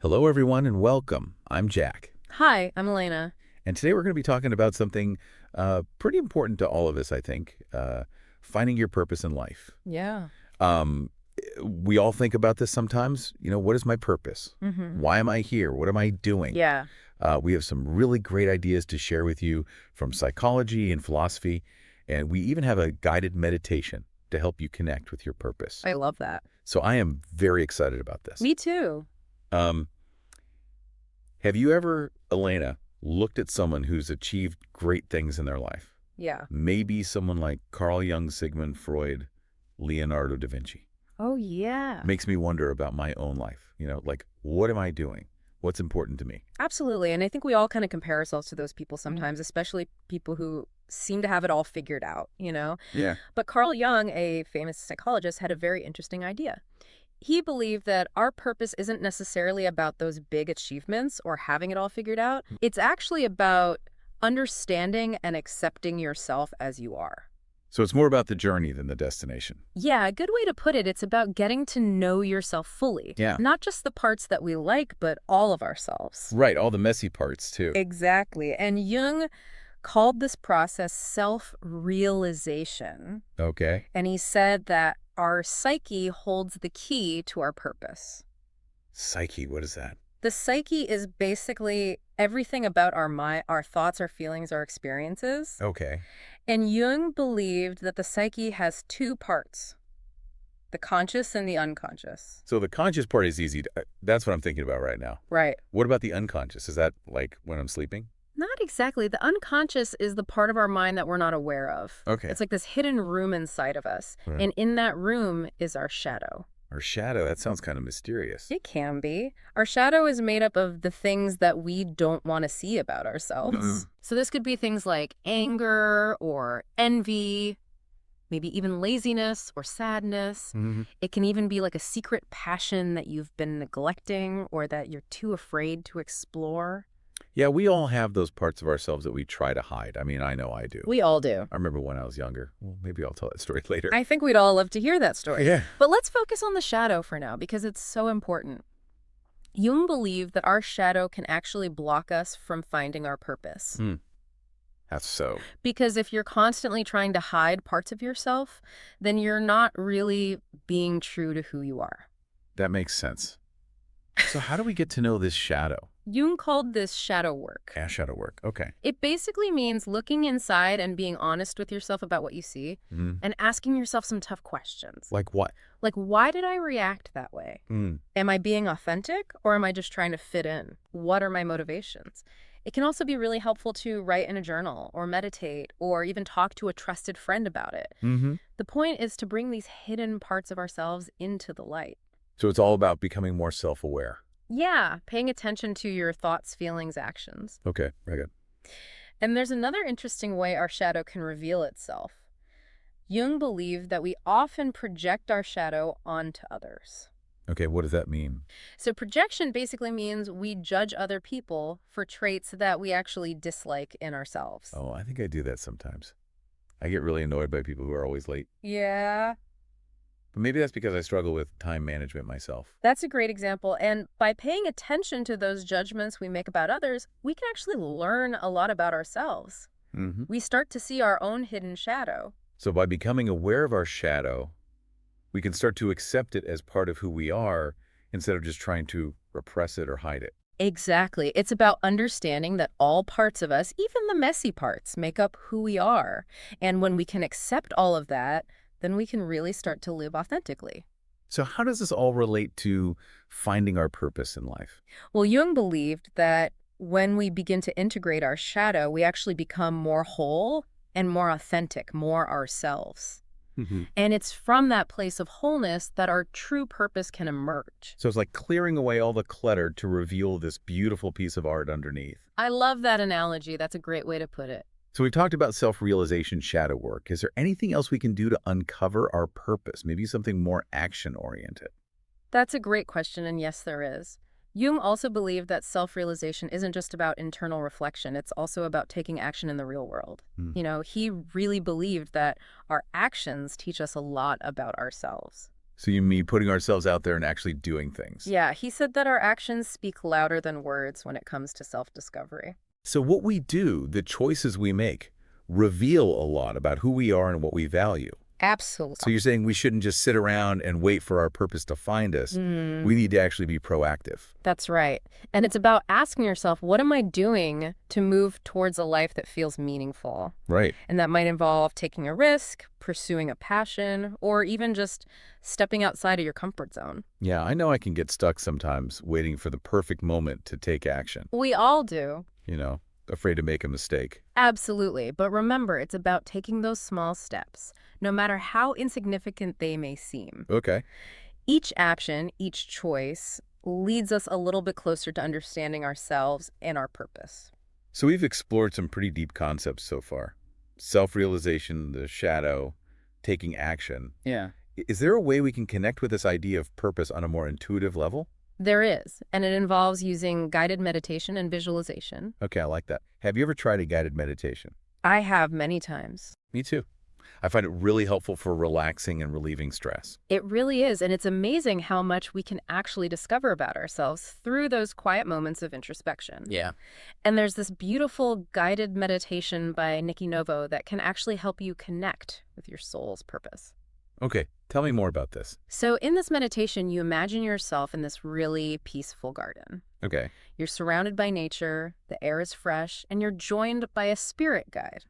Hello, everyone, and welcome. I'm Jack. Hi, I'm Elena. And today we're going to be talking about something pretty important to all of us, I think, finding your purpose in life. Yeah. Um, we all think about this sometimes. What is my purpose? Mm-hmm. Why am I here? What am I doing? Yeah. We have some really great ideas to share with you from psychology and philosophy, and we even have a guided meditation to help you connect with your purpose. I love that. So I am very excited about this. Me too. Um, have you ever, Elena, looked at someone who's achieved great things in their life? Yeah. Maybe someone like Carl Jung, Sigmund Freud, Leonardo da Vinci. Oh, yeah. Makes me wonder about my own life. Like, what am I doing? What's important to me? Absolutely. And I think we all kind of compare ourselves to those people sometimes, especially people who seem to have it all figured out. Yeah. But Carl Jung, a famous psychologist, had a very interesting idea. He believed that our purpose isn't necessarily about those big achievements or having it all figured out. It's actually about understanding and accepting yourself as you are. So it's more about the journey than the destination. Yeah, a good way to put it, it's about getting to know yourself fully. Yeah. Not just the parts that we like, but all of ourselves. Right, all the messy parts, too. Exactly. And Jung called this process self-realization. Okay. And he said that our psyche holds the key to our purpose. Psyche, what is that? The psyche is basically everything about our mind, our thoughts, our feelings, our experiences. Okay. And Jung believed that the psyche has two parts, the conscious and the unconscious. So the conscious part is easy. That's what I'm thinking about right now. Right. What about the unconscious? Is that like when I'm sleeping? Not exactly. The unconscious is the part of our mind that we're not aware of. Okay. It's like this hidden room inside of us. Right. And in that room is our shadow. Our shadow, that sounds kind of mysterious. It can be. Our shadow is made up of the things that we don't want to see about ourselves. So this could be things like anger or envy, maybe even laziness or sadness. Mm-hmm. It can even be like a secret passion that you've been neglecting or that you're too afraid to explore. Yeah, we all have those parts of ourselves that we try to hide. I mean, I know I do. We all do. I remember when I was younger. Well, maybe I'll tell that story later. I think we'd all love to hear that story. Yeah. But let's focus on the shadow for now because it's so important. Jung believed that our shadow can actually block us from finding our purpose. That's so. Because if you're constantly trying to hide parts of yourself, then you're not really being true to who you are. That makes sense. So how do we get to know this shadow? Jung called this shadow work. Yeah, shadow work. Okay. It basically means looking inside and being honest with yourself about what you see and asking yourself some tough questions. Like what? Like, why did I react that way? Am I being authentic or am I just trying to fit in? What are my motivations? It can also be really helpful to write in a journal or meditate or even talk to a trusted friend about it. The point is to bring these hidden parts of ourselves into the light. So it's all about becoming more self-aware. Yeah, paying attention to your thoughts, feelings, actions. Okay, very good. And there's another interesting way our shadow can reveal itself. Jung believed that we often project our shadow onto others. Okay, what does that mean? So projection basically means we judge other people for traits that we actually dislike in ourselves. Oh, I think I do that sometimes. I get really annoyed by people who are always late. Yeah. But maybe that's because I struggle with time management myself. That's a great example. And by paying attention to those judgments we make about others, we can actually learn a lot about ourselves. We start to see our own hidden shadow. So by becoming aware of our shadow, we can start to accept it as part of who we are instead of just trying to repress it or hide it. Exactly. It's about understanding that all parts of us, even the messy parts, make up who we are. And when we can accept all of that, then we can really start to live authentically. So how does this all relate to finding our purpose in life? Well, Jung believed that when we begin to integrate our shadow, we actually become more whole and more authentic, more ourselves. And it's from that place of wholeness that our true purpose can emerge. So it's like clearing away all the clutter to reveal this beautiful piece of art underneath. I love that analogy. That's a great way to put it. So we've talked about self-realization, shadow work. Is there anything else we can do to uncover our purpose? Maybe something more action-oriented? That's a great question, and yes, there is. Jung also believed that self-realization isn't just about internal reflection. It's also about taking action in the real world. He really believed that our actions teach us a lot about ourselves. So you mean putting ourselves out there and actually doing things. Yeah, he said that our actions speak louder than words when it comes to self-discovery. So what we do, the choices we make, reveal a lot about who we are and what we value. So Absolutely. you're saying we shouldn't just sit around and wait for our purpose to find us. We need to actually be proactive. That's right. And it's about asking yourself, what am I doing to move towards a life that feels meaningful? Right. And that might involve taking a risk, pursuing a passion, or even just stepping outside of your comfort zone. Yeah, I know I can get stuck sometimes waiting for the perfect moment to take action. We all do. Afraid to make a mistake. Absolutely. But remember, it's about taking those small steps, no matter how insignificant they may seem. Okay. Each action, each choice, leads us a little bit closer to understanding ourselves and our purpose. So we've explored some pretty deep concepts so far. Self-realization, the shadow, taking action. Yeah. Is there a way we can connect with this idea of purpose on a more intuitive level? There is, and it involves using guided meditation and visualization. Okay, I like that. Have you ever tried a guided meditation? I have many times. Me too. I find it really helpful for relaxing and relieving stress. It really is, and it's amazing how much we can actually discover about ourselves through those quiet moments of introspection. Yeah. And there's this beautiful guided meditation by Nikki Novo that can actually help you connect with your soul's purpose. Okay, tell me more about this. So in this meditation, you imagine yourself in this really peaceful garden. Okay. You're surrounded by nature, the air is fresh, and you're joined by a spirit guide,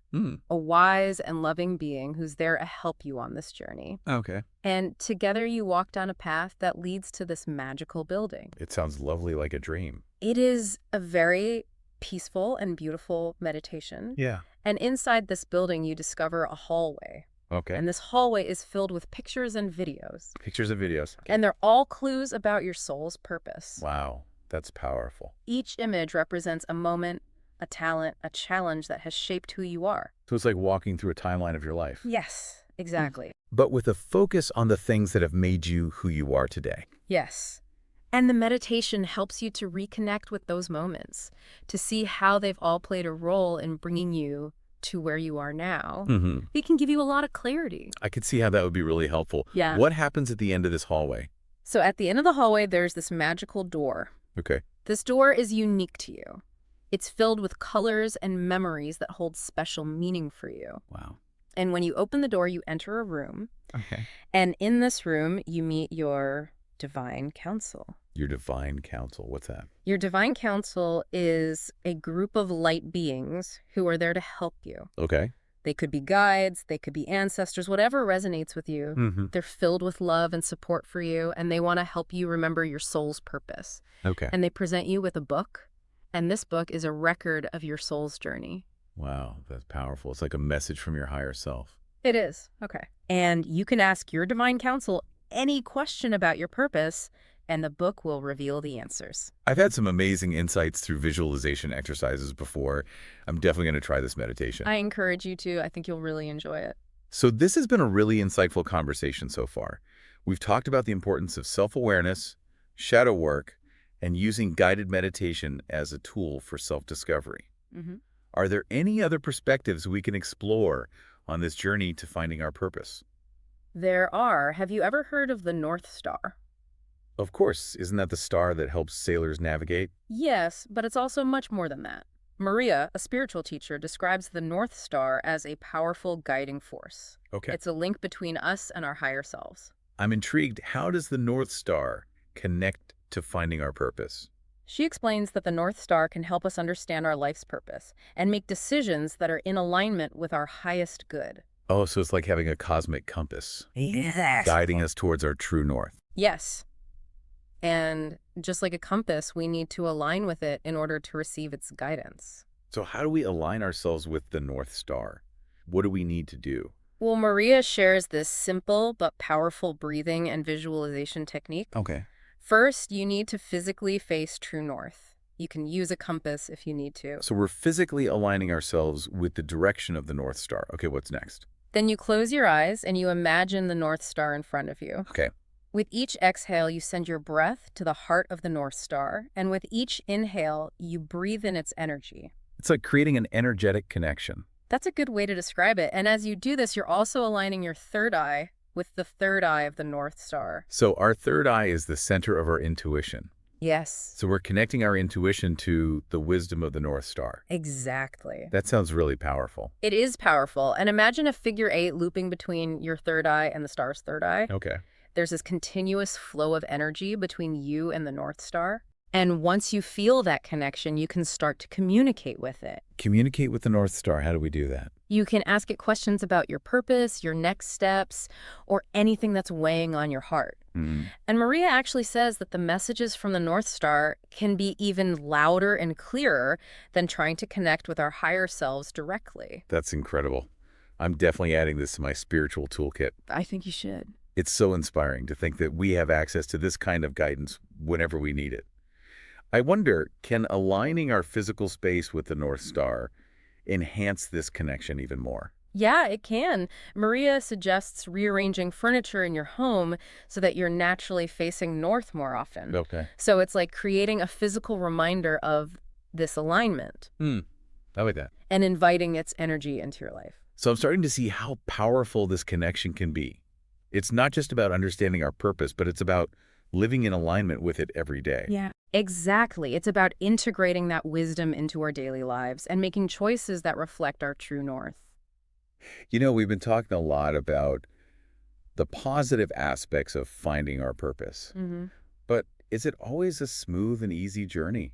a wise and loving being who's there to help you on this journey. Okay. And together you walk down a path that leads to this magical building. It sounds lovely, like a dream. It is a very peaceful and beautiful meditation. Yeah. And inside this building, you discover a hallway. Okay. And this hallway is filled with pictures and videos. Pictures and videos. And they're all clues about your soul's purpose. Wow, that's powerful. Each image represents a moment, a talent, a challenge that has shaped who you are. So it's like walking through a timeline of your life. Yes, exactly. But with a focus on the things that have made you who you are today. Yes. And the meditation helps you to reconnect with those moments, to see how they've all played a role in bringing you to where you are now. It can give you a lot of clarity. I could see how that would be really helpful. Yeah. What happens at the end of this hallway? So at the end of the hallway, there's this magical door. Okay. This door is unique to you. It's filled with colors and memories that hold special meaning for you. Wow. And when you open the door, you enter a room. Okay. And in this room, you meet your divine counsel. Your divine counsel. What's that? Your divine counsel is a group of light beings who are there to help you. Okay. They could be guides, they could be ancestors, whatever resonates with you. They're filled with love and support for you, and they want to help you remember your soul's purpose. Okay. And they present you with a book, and this book is a record of your soul's journey. Wow, that's powerful. It's like a message from your higher self. It is. Okay. And you can ask your divine counsel any question about your purpose, and the book will reveal the answers. I've had some amazing insights through visualization exercises before. I'm definitely going to try this meditation. I encourage you to. I think you'll really enjoy it. So this has been a really insightful conversation so far. We've talked about the importance of self-awareness, shadow work, and using guided meditation as a tool for self-discovery. Are there any other perspectives we can explore on this journey to finding our purpose? There are. Have you ever heard of the North Star? Of course. Isn't that the star that helps sailors navigate? Yes, but it's also much more than that. Maria, a spiritual teacher, describes the North Star as a powerful guiding force. Okay. It's a link between us and our higher selves. I'm intrigued. How does the North Star connect to finding our purpose? She explains that the North Star can help us understand our life's purpose and make decisions that are in alignment with our highest good. Oh, so it's like having a cosmic compass. Yes. Guiding us towards our true north. Yes. And just like a compass, we need to align with it in order to receive its guidance. So how do we align ourselves with the North Star? What do we need to do? Well, Maria shares this simple but powerful breathing and visualization technique. Okay. First, you need to physically face true north. You can use a compass if you need to. So we're physically aligning ourselves with the direction of the North Star. Okay, what's next? Then you close your eyes and you imagine the North Star in front of you. Okay. With each exhale, you send your breath to the heart of the North Star, and with each inhale, you breathe in its energy. It's like creating an energetic connection. That's a good way to describe it. And as you do this, you're also aligning your third eye with the third eye of the North Star. So our third eye is the center of our intuition. Yes, So we're connecting our intuition to the wisdom of the North Star. exactly. That sounds really powerful. It is powerful. And imagine a figure eight looping between your third eye and the star's third eye. Okay. There's this continuous flow of energy between you and the North Star. And once you feel that connection, you can start to communicate with it. Communicate with the North Star. How do we do that? You can ask it questions about your purpose, your next steps, or anything that's weighing on your heart. And Maria actually says that the messages from the North Star can be even louder and clearer than trying to connect with our higher selves directly. That's incredible. I'm definitely adding this to my spiritual toolkit. I think you should. It's so inspiring to think that we have access to this kind of guidance whenever we need it. I wonder, can aligning our physical space with the North Star enhance this connection even more? Yeah, it can. Maria suggests rearranging furniture in your home so that you're naturally facing north more often. Okay. So it's like creating a physical reminder of this alignment I like that. and inviting its energy into your life. So I'm starting to see how powerful this connection can be. It's not just about understanding our purpose, but it's about living in alignment with it every day. Yeah, exactly. It's about integrating that wisdom into our daily lives and making choices that reflect our true north. You know, we've been talking a lot about the positive aspects of finding our purpose. But is it always a smooth and easy journey?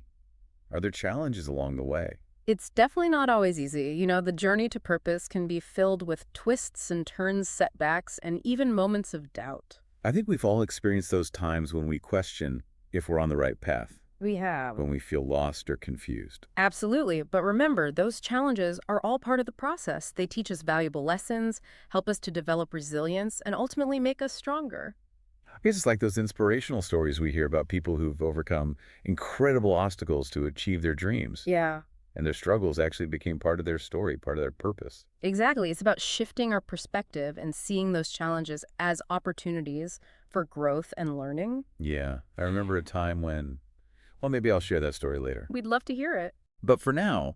Are there challenges along the way? It's definitely not always easy. You know, the journey to purpose can be filled with twists and turns, setbacks, and even moments of doubt. I think we've all experienced those times when we question if we're on the right path, We have. when we feel lost or confused. Absolutely. But remember, those challenges are all part of the process. They teach us valuable lessons, help us to develop resilience, and ultimately make us stronger. I guess it's like those inspirational stories we hear about people who've overcome incredible obstacles to achieve their dreams. Yeah, And their struggles actually became part of their story, part of their purpose. exactly. It's about shifting our perspective and seeing those challenges as opportunities for growth and learning. Yeah, I remember a time when, well, maybe I'll share that story later. We'd love to hear it. But for now,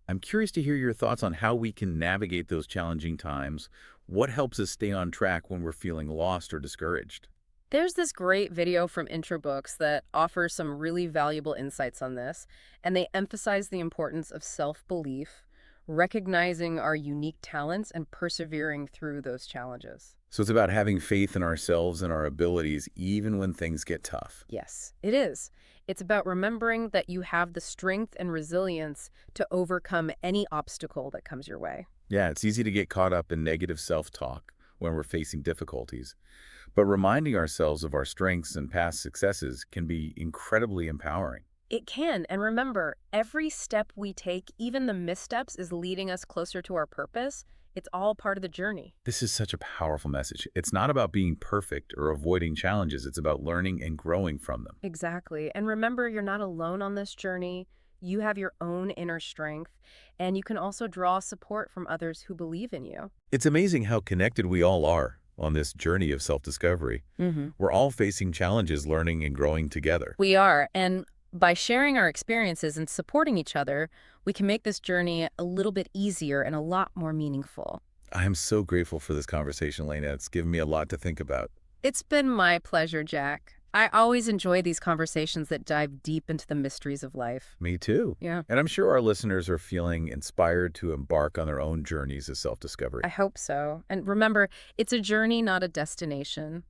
I'm curious to hear your thoughts on how we can navigate those challenging times. What helps us stay on track when we're feeling lost or discouraged? There's this great video from Intro Books that offers some really valuable insights on this, and they emphasize the importance of self-belief, recognizing our unique talents, and persevering through those challenges. So it's about having faith in ourselves and our abilities even when things get tough. Yes, it is. It's about remembering that you have the strength and resilience to overcome any obstacle that comes your way. Yeah, it's easy to get caught up in negative self-talk when we're facing difficulties. But reminding ourselves of our strengths and past successes can be incredibly empowering. It can, and remember, every step we take, even the missteps, is leading us closer to our purpose. It's all part of the journey. This is such a powerful message. It's not about being perfect or avoiding challenges. It's about learning and growing from them. Exactly. And remember, you're not alone on this journey. You have your own inner strength, and you can also draw support from others who believe in you. It's amazing how connected we all are on this journey of self-discovery. We're all facing challenges, learning and growing together. We are, and by sharing our experiences and supporting each other, we can make this journey a little bit easier and a lot more meaningful. I am so grateful for this conversation, Lena. It's given me a lot to think about. It's been my pleasure, Jack. I always enjoy these conversations that dive deep into the mysteries of life. Me too. Yeah. And I'm sure our listeners are feeling inspired to embark on their own journeys of self-discovery. I hope so. And remember, it's a journey, not a destination.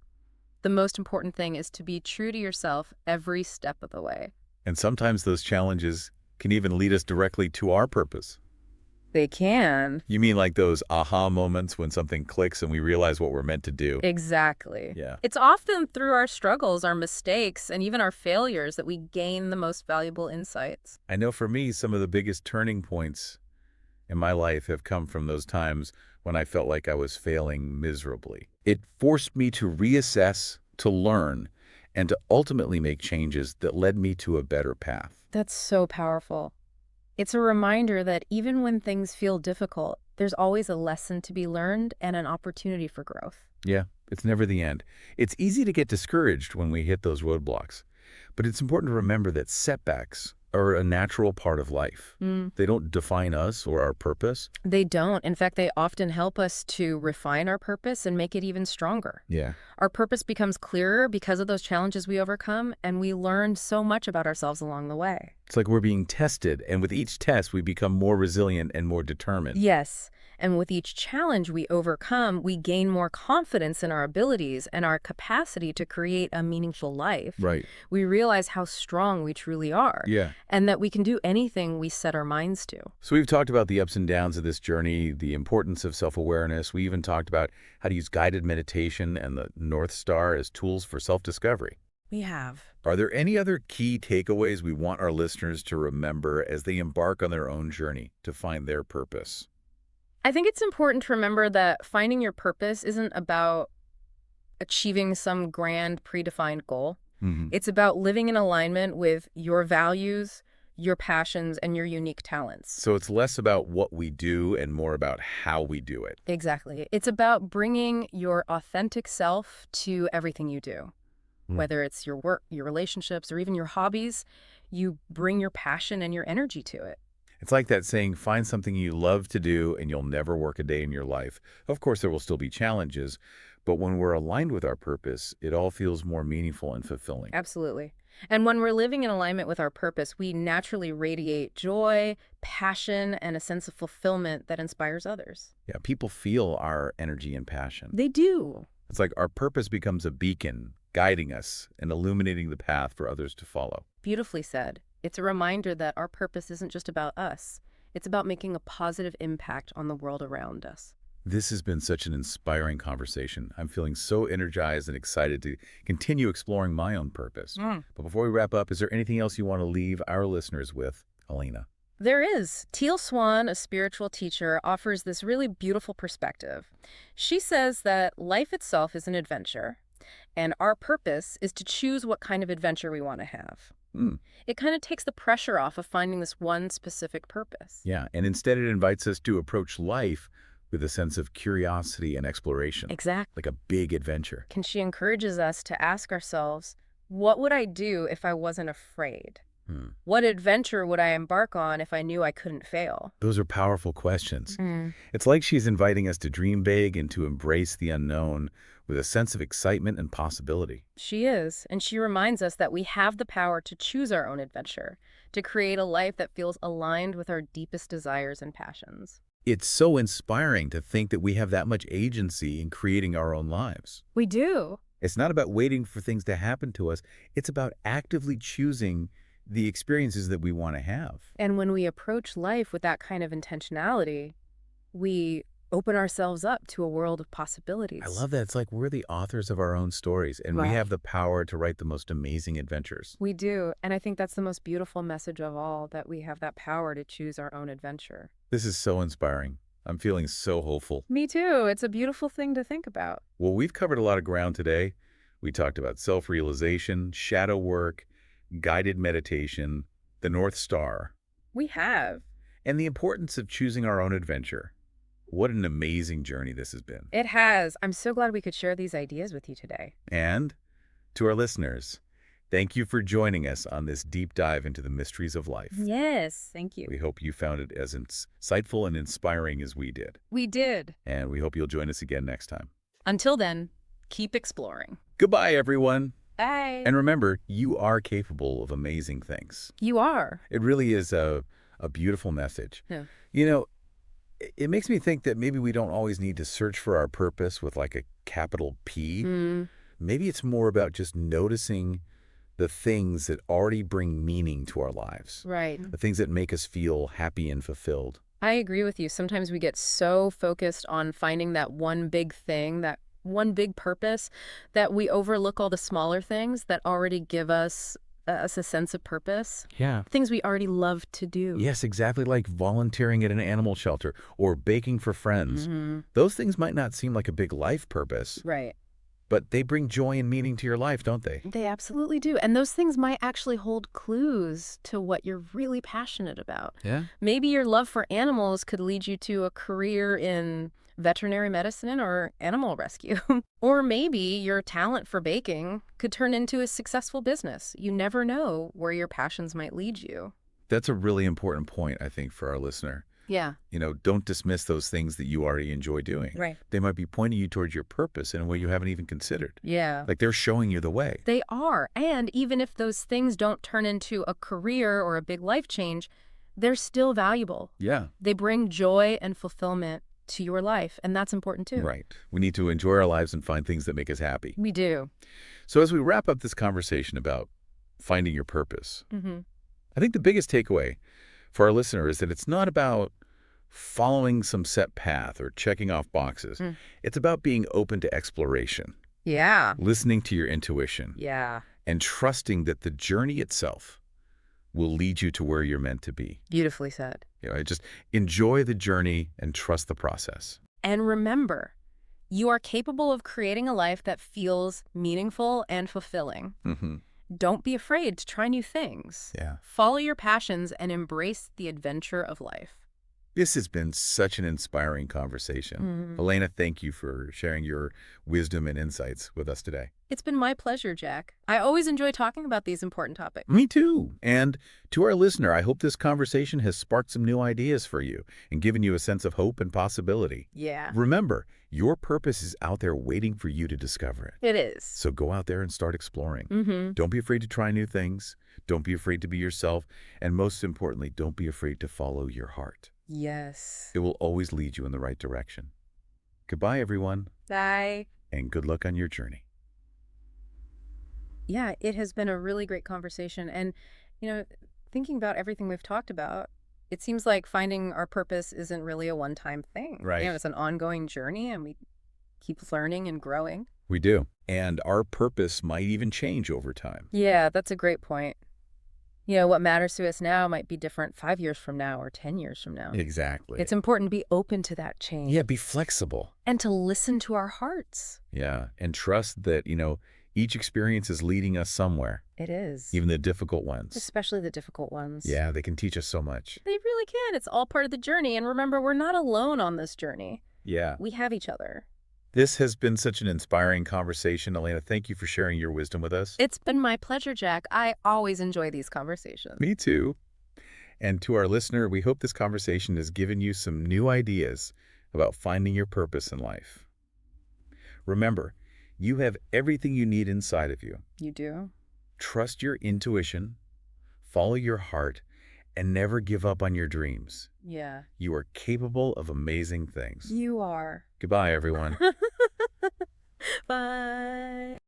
The most important thing is to be true to yourself every step of the way. And sometimes those challenges can even lead us directly to our purpose. They can. You mean like those aha moments when something clicks and we realize what we're meant to do? Exactly. Yeah. It's often through our struggles, our mistakes, and even our failures that we gain the most valuable insights. I know for me, some of the biggest turning points in my life have come from those times when I felt like I was failing miserably. It forced me to reassess, to learn, and to ultimately make changes that led me to a better path. That's so powerful. It's a reminder that even when things feel difficult, there's always a lesson to be learned and an opportunity for growth. Yeah, it's never the end. It's easy to get discouraged when we hit those roadblocks, but it's important to remember that setbacks are a natural part of life. Mm. They don't define us or our purpose. They don't. In fact, they often help us to refine our purpose and make it even stronger. Yeah. Our purpose becomes clearer because of those challenges we overcome, and we learn so much about ourselves along the way. It's like we're being tested, and with each test, we become more resilient and more determined. Yes, and with each challenge we overcome, we gain more confidence in our abilities and our capacity to create a meaningful life. Right. We realize how strong we truly are, Yeah. and that we can do anything we set our minds to. So we've talked about the ups and downs of this journey, the importance of self-awareness. We even talked about how to use guided meditation and the North Star as tools for self-discovery. We have. Are there any other key takeaways we want our listeners to remember as they embark on their own journey to find their purpose? I think it's important to remember that finding your purpose isn't about achieving some grand predefined goal. It's about living in alignment with your values, your passions, and your unique talents. So it's less about what we do and more about how we do it. Exactly. It's about bringing your authentic self to everything you do. Whether it's your work, your relationships, or even your hobbies, you bring your passion and your energy to it. It's like that saying, find something you love to do and you'll never work a day in your life. Of course, there will still be challenges, but when we're aligned with our purpose, it all feels more meaningful and fulfilling. Absolutely. And when we're living in alignment with our purpose, we naturally radiate joy, passion, and a sense of fulfillment that inspires others. Yeah, people feel our energy and passion. They do. It's like our purpose becomes a beacon, guiding us and illuminating the path for others to follow. Beautifully said. It's a reminder that our purpose isn't just about us. It's about making a positive impact on the world around us. This has been such an inspiring conversation. I'm feeling so energized and excited to continue exploring my own purpose. But before we wrap up, is there anything else you want to leave our listeners with, Alina? There is. Teal Swan, a spiritual teacher, offers this really beautiful perspective. She says that life itself is an adventure, and our purpose is to choose what kind of adventure we want to have. It kind of takes the pressure off of finding this one specific purpose. Yeah, and instead it invites us to approach life with a sense of curiosity and exploration. Exactly. Like a big adventure. And she encourages us to ask ourselves, what would I do if I wasn't afraid? What adventure would I embark on if I knew I couldn't fail? Those are powerful questions. It's like she's inviting us to dream big and to embrace the unknown with a sense of excitement and possibility. She is, and she reminds us that we have the power to choose our own adventure, to create a life that feels aligned with our deepest desires and passions. It's so inspiring to think that we have that much agency in creating our own lives. We do. It's not about waiting for things to happen to us. It's about actively choosing the experiences that we want to have. And when we approach life with that kind of intentionality, we open ourselves up to a world of possibilities. I love that. It's like we're the authors of our own stories, and we have the power to write the most amazing adventures. We do, and I think that's the most beautiful message of all, that we have that power to choose our own adventure. This is so inspiring. I'm feeling so hopeful. Me too. It's a beautiful thing to think about. Well, we've covered a lot of ground today. We talked about self-realization, shadow work, guided meditation, the North Star. We have. And the importance of choosing our own adventure. What an amazing journey this has been. It has. I'm so glad we could share these ideas with you today. And to our listeners, thank you for joining us on this deep dive into the mysteries of life. Yes, thank you. We hope you found it as insightful and inspiring as we did. We did. And we hope you'll join us again next time. Until then, keep exploring. Goodbye, everyone. Bye. And remember, you are capable of amazing things. You are. It really is a beautiful message. Yeah. You know, it makes me think that maybe we don't always need to search for our purpose with like a capital P. Maybe it's more about just noticing the things that already bring meaning to our lives. Right. The things that make us feel happy and fulfilled. I agree with you. Sometimes we get so focused on finding that one big thing, that one big purpose, that we overlook all the smaller things that already give us a sense of purpose. Yeah. Things we already love to do. Yes, exactly, like volunteering at an animal shelter or baking for friends. Those things might not seem like a big life purpose. Right. But they bring joy and meaning to your life, don't they? They absolutely do. And those things might actually hold clues to what you're really passionate about. Yeah. Maybe your love for animals could lead you to a career in veterinary medicine or animal rescue. Or maybe your talent for baking could turn into a successful business. You never know where your passions might lead you. That's a really important point, I think, for our listener. Yeah. Don't dismiss those things that you already enjoy doing. Right. They might be pointing you towards your purpose in a way you haven't even considered. Yeah. Like they're showing you the way. They are. And even if those things don't turn into a career or a big life change, they're still valuable. Yeah. They bring joy and fulfillment to your life, and that's important too. Right. We need to enjoy our lives and find things that make us happy. We do. So as we wrap up this conversation about finding your purpose, Mm-hmm. I think the biggest takeaway for our listener is that it's not about following some set path or checking off boxes. Mm. It's about being open to exploration, Yeah. listening to your intuition, Yeah. and trusting that the journey itself will lead you to where you're meant to be. Beautifully said. Just enjoy the journey and trust the process. And remember, you are capable of creating a life that feels meaningful and fulfilling. Mm-hmm. Don't be afraid to try new things. Yeah. Follow your passions and embrace the adventure of life. This has been such an inspiring conversation. Elena, thank you for sharing your wisdom and insights with us today. It's been my pleasure, Jack. I always enjoy talking about these important topics. Me too. And to our listener, I hope this conversation has sparked some new ideas for you and given you a sense of hope and possibility. Yeah. Remember, your purpose is out there waiting for you to discover it. It is. So go out there and start exploring. Mm-hmm. Don't be afraid to try new things. Don't be afraid to be yourself. And most importantly, don't be afraid to follow your heart. Yes. It will always lead you in the right direction. Goodbye, everyone. Bye. And good luck on your journey. Yeah, it has been a really great conversation. And, thinking about everything we've talked about, it seems like finding our purpose isn't really a one-time thing. Right. It's an ongoing journey, and we keep learning and growing. We do. And our purpose might even change over time. Yeah, that's a great point. What matters to us now might be different 5 years from now or 10 years from now. Exactly. It's important to be open to that change. Yeah, be flexible. And to listen to our hearts. Yeah, and trust that, each experience is leading us somewhere. It is. Even the difficult ones. Especially the difficult ones. Yeah, they can teach us so much. They really can. It's all part of the journey. And remember, we're not alone on this journey. Yeah. We have each other. This has been such an inspiring conversation. Elena, thank you for sharing your wisdom with us. It's been my pleasure, Jack. I always enjoy these conversations. Me too. And to our listener, we hope this conversation has given you some new ideas about finding your purpose in life. Remember, you have everything you need inside of you. You do? Trust your intuition, follow your heart, and never give up on your dreams. Yeah. You are capable of amazing things. You are. Goodbye, everyone. Bye.